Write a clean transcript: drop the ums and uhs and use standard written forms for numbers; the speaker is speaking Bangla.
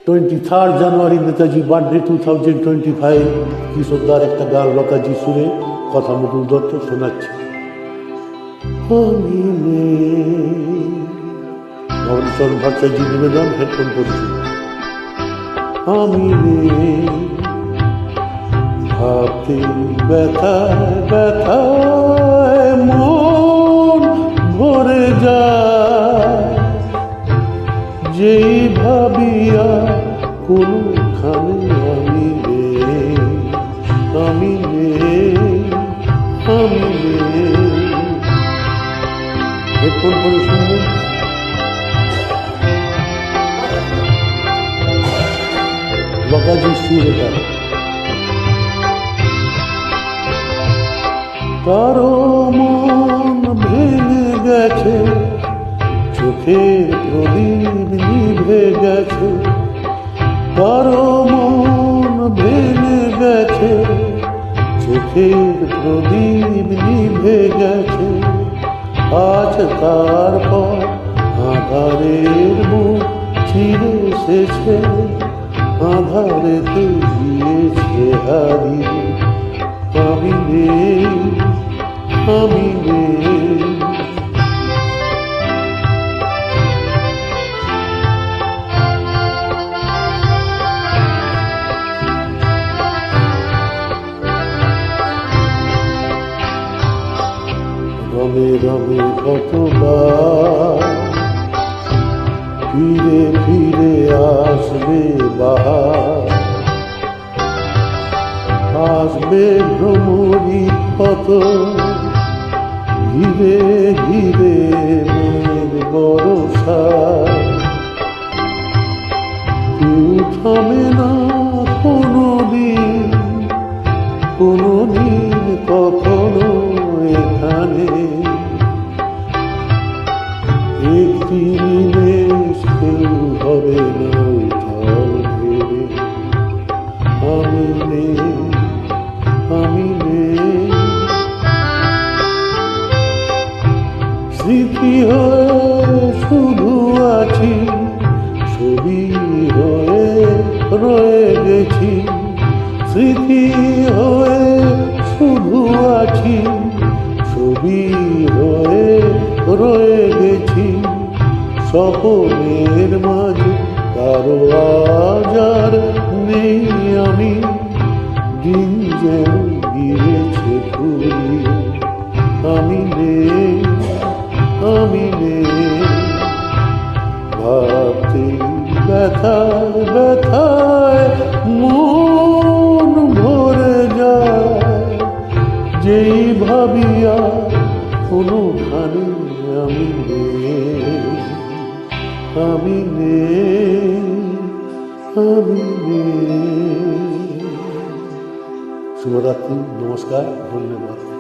23 জানুয়ারি নেতাজি বার্থডে 2025 কৃষকদার একটা গান লতাজি সুরে কথা মুকুল দত্ত শোনাচ্ছে। আমি ভবনেশ্বর ভট্টাচার্য নিবেদন, হেডফোন করছি। আমি ভাবতে ব্যথায় ব্যথায় মন ভরে যায়, যেই ভাবিয়া কোনখানে আমি নেই, আমি নেই, আমি নেই। হেডফোন করে শুনবেন। লতাজি সুরে গান। কারো মন ভেঙে গেছে, চোখের প্রদীপ নিভে গেছে। কারো মন ভেঙে গেছে, চোখের প্রদীপ নিভে গেছে। আজ তারপর আধারের মুখ চিরে এসেছে, আধারেতে গিয়েছে হারিয়ে। আমি নেই, আমি নেই। রমে রমে কতবার ফিরে ফিরে আসবে বাহার, আসবে ভ্রমরি কত ঘিরে ঘিরে মেঘ বরষা। কেউ থামে না কোনদিন, কোনদিন কখনো এখানে। একটি নিমেষ কেউ হবে না জল ভেবে। আমি নেই, আমি নেই। স্মৃতি হয়ে শুধু আছি, ছবি হয়ে রয়ে গেছি। স্মৃতি হয়ে শুধু আছি, ছবি হয়ে রয়ে গেছি। স্বপ্নের মাঝে কারো আজার নেই আমি, দিন যেন গিয়েছে ঘুরিয়ে। আমি নেই, আমি নেই। ভাবতে ব্যথায় ব্যথায় মন ভরে যায়, যেই ভাবিয়া কোনখানে আমি নেই, আমি নেই, আমি নেই। শুভরাত্রি, নমস্কার, ধন্যবাদ।